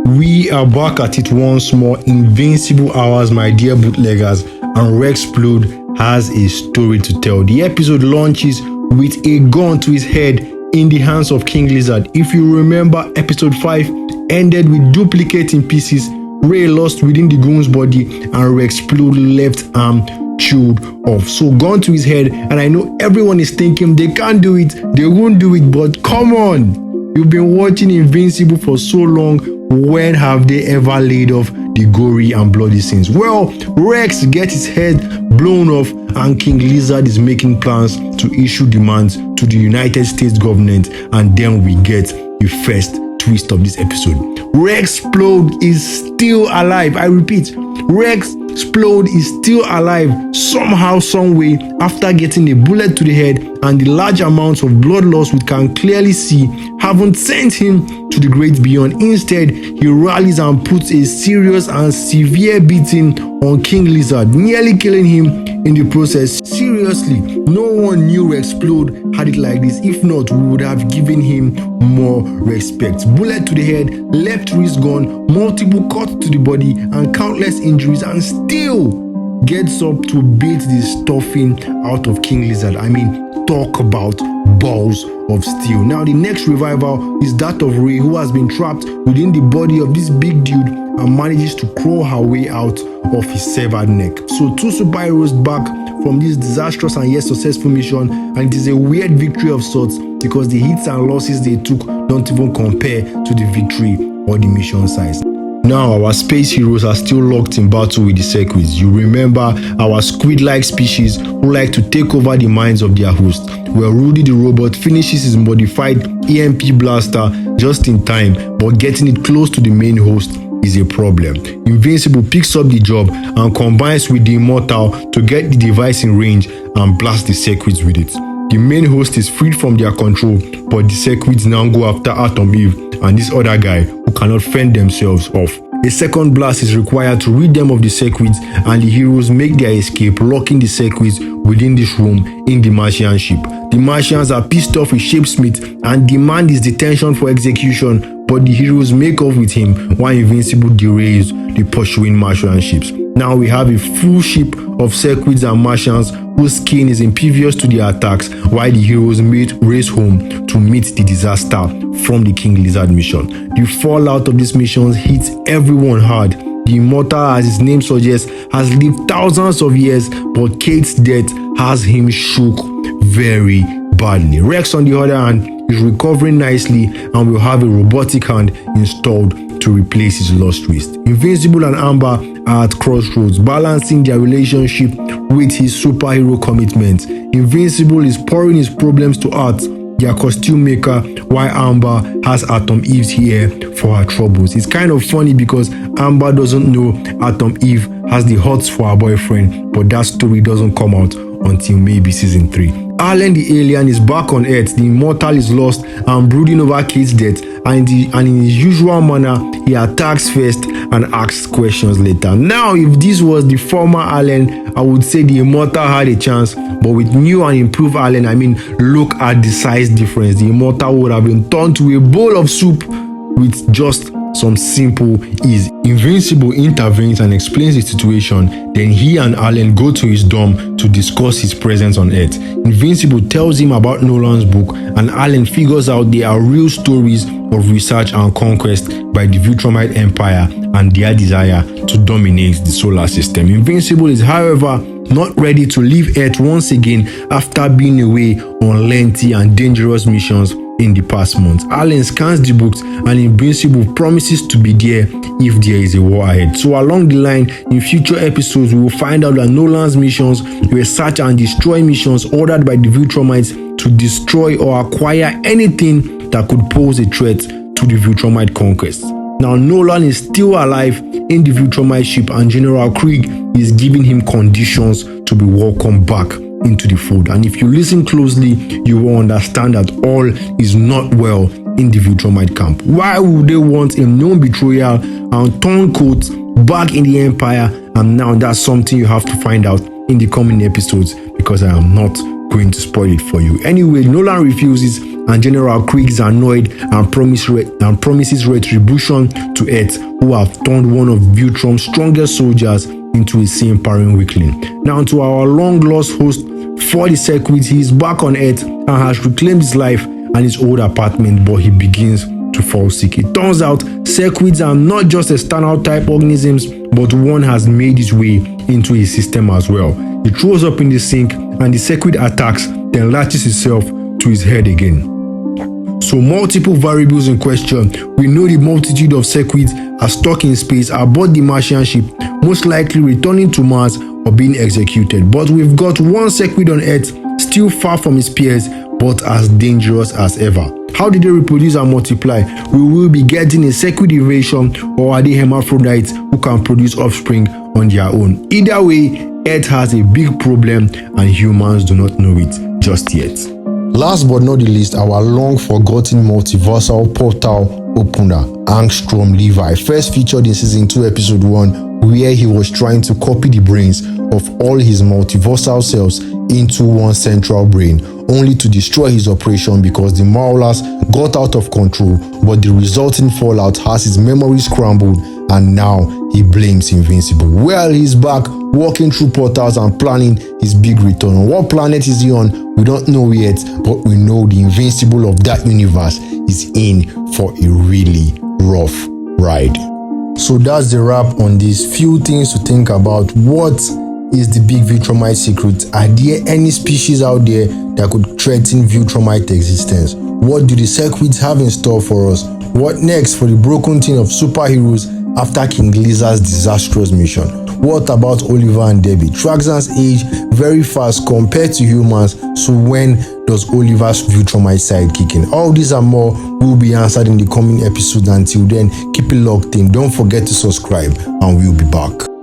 We are back at it once more. Invincible hours, my dear bootleggers, and Rexsplode has a story to tell. The episode launches with a gun to his head in the hands of King Lizard. If you remember, episode 5 ended with duplicate in pieces, Ray lost within the goon's body, and Rexsplode left arm chewed off. So gun to his head, and I know everyone is thinking they can't do it, they won't do it, but come on. You've been watching Invincible for so long. When have they ever laid off the gory and bloody scenes? Well, Rex gets his head blown off, and King Lizard is making plans to issue demands to the United States government, and then we get the first twist of this episode. Rexsplode is still alive. I repeat, Rexsplode is still alive somehow, some way, after getting a bullet to the head, and the large amounts of blood loss we can clearly see haven't sent him to the great beyond. Instead, he rallies and puts a serious and severe beating on King Lizard, nearly killing him in the process. Seriously, no one knew Rexsplode had it like this. If not, we would have given him more respect. Bullet to the head, left wrist gone, multiple cuts to the body, and countless injuries, and still gets up to beat the stuffing out of King Lizard. I mean, talk about balls of steel. Now, the next revival is that of Ray, who has been trapped within the body of this big dude and manages to crawl her way out of his severed neck. So, two superheroes back from this disastrous and yet successful mission, and it is a weird victory of sorts because the hits and losses they took don't even compare to the victory or the mission size. Now, our space heroes are still locked in battle with the circuits. You remember our squid-like species who like to take over the minds of their host. Well, Rudy the robot finishes his modified EMP blaster just in time, but getting it close to the main host is a problem. Invincible picks up the job and combines with the Immortal to get the device in range and blast the circuits with it. The main host is freed from their control, but the circuits now go after Atom Eve and this other guy who cannot fend themselves off. A second blast is required to rid them of the circuits, and the heroes make their escape, locking the circuits within this room in the Martian ship. The Martians are pissed off with Shapesmith and demand his detention for execution, but the heroes make off with him while Invincible derails the pursuing Martian ships. Now we have a full ship of circuits and Martians whose skin is impervious to the attacks, while the heroes race home to meet the disaster from the King Lizard mission. The fallout of these missions hits everyone hard. The Immortal, as his name suggests, has lived thousands of years, but Kate's death has him shook very badly. Rex, on the other hand, is recovering nicely and will have a robotic hand installed to replace his lost wrist. Invincible and Amber are at crossroads, balancing their relationship with his superhero commitment. Invincible is pouring his problems to Art, their costume maker, while Amber has Atom Eve's here for her troubles. It's kind of funny because Amber doesn't know Atom Eve has the hots for her boyfriend, but that story doesn't come out until maybe season 3. Allen the alien is back on Earth. The Immortal is lost and brooding over Kate's death, and in his usual manner, he attacks first and asks questions later. Now, if this was the former Allen, I would say the Immortal had a chance, but with new and improved Allen, I mean, look at the size difference. The Immortal would have been turned to a bowl of soup with just some simple ease. Invincible intervenes and explains the situation. Then he and Allen go to his dorm to discuss his presence on Earth. Invincible tells him about Nolan's book, and Allen figures out there are real stories of research and conquest by the Viltrumite Empire and their desire to dominate the solar system. Invincible is, however, not ready to leave Earth once again after being away on lengthy and dangerous missions in the past months. Allen scans the books, and Invincible promises to be there if there is a war ahead. So along the line, in future episodes, we will find out that Nolan's missions were search and destroy missions ordered by the Viltrumites to destroy or acquire anything that could pose a threat to the Viltrumite conquest. Now, Nolan is still alive in the Viltrumite ship, and General Krieg is giving him conditions to be welcomed back into the fold. And if you listen closely, you will understand that all is not well in the Viltrumite camp. Why would they want a known betrayal and turncoat back in the Empire? And now that's something you have to find out in the coming episodes, because I am not going to spoil it for you. Anyway, Nolan refuses and General Krieg is annoyed and promises retribution to Earth, who have turned one of Viltrum's strongest soldiers into a sin-parring weakling. Now to our long-lost host for the circuit, he is back on Earth and has reclaimed his life and his old apartment, but he begins to fall sick. It turns out circuits are not just external type organisms, but one has made its way into his system as well. He throws up in the sink and the circuit attacks, then latches itself to his head again. So multiple variables in question. We know the multitude of circuits are stuck in space aboard the Martian ship, most likely returning to Mars or being executed. But we've got one circuit on Earth, still far from his peers, but as dangerous as ever. How did they reproduce and multiply? We will be getting a circuit invasion, or are they hermaphrodites who can produce offspring on their own? Either way, Earth has a big problem and humans do not know it just yet. Last but not the least, our long-forgotten multiversal portal opener, Angstrom Levi, first featured in Season 2, Episode 1, where he was trying to copy the brains of all his multiversal selves into one central brain, only to destroy his operation because the Maulers got out of control, but the resulting fallout has his memory scrambled and now he blames Invincible. Well, he's back, walking through portals and planning his big return. On what planet is he on? We don't know yet, but we know the Invincible of that universe is in for a really rough ride. So that's the wrap on this. Few things to think about. What is the big viltrumite secret? Are there any species out there that could threaten viltrumite existence? What do the circuits have in store for us? What next for the broken team of superheroes after King Lizard's disastrous mission? What about Oliver and Debbie? Traxxas age very fast compared to humans, so when does Oliver's viltrumite side kick in? All these and more will be answered in the coming episodes. Until then, keep it locked in. Don't forget to subscribe and we'll be back.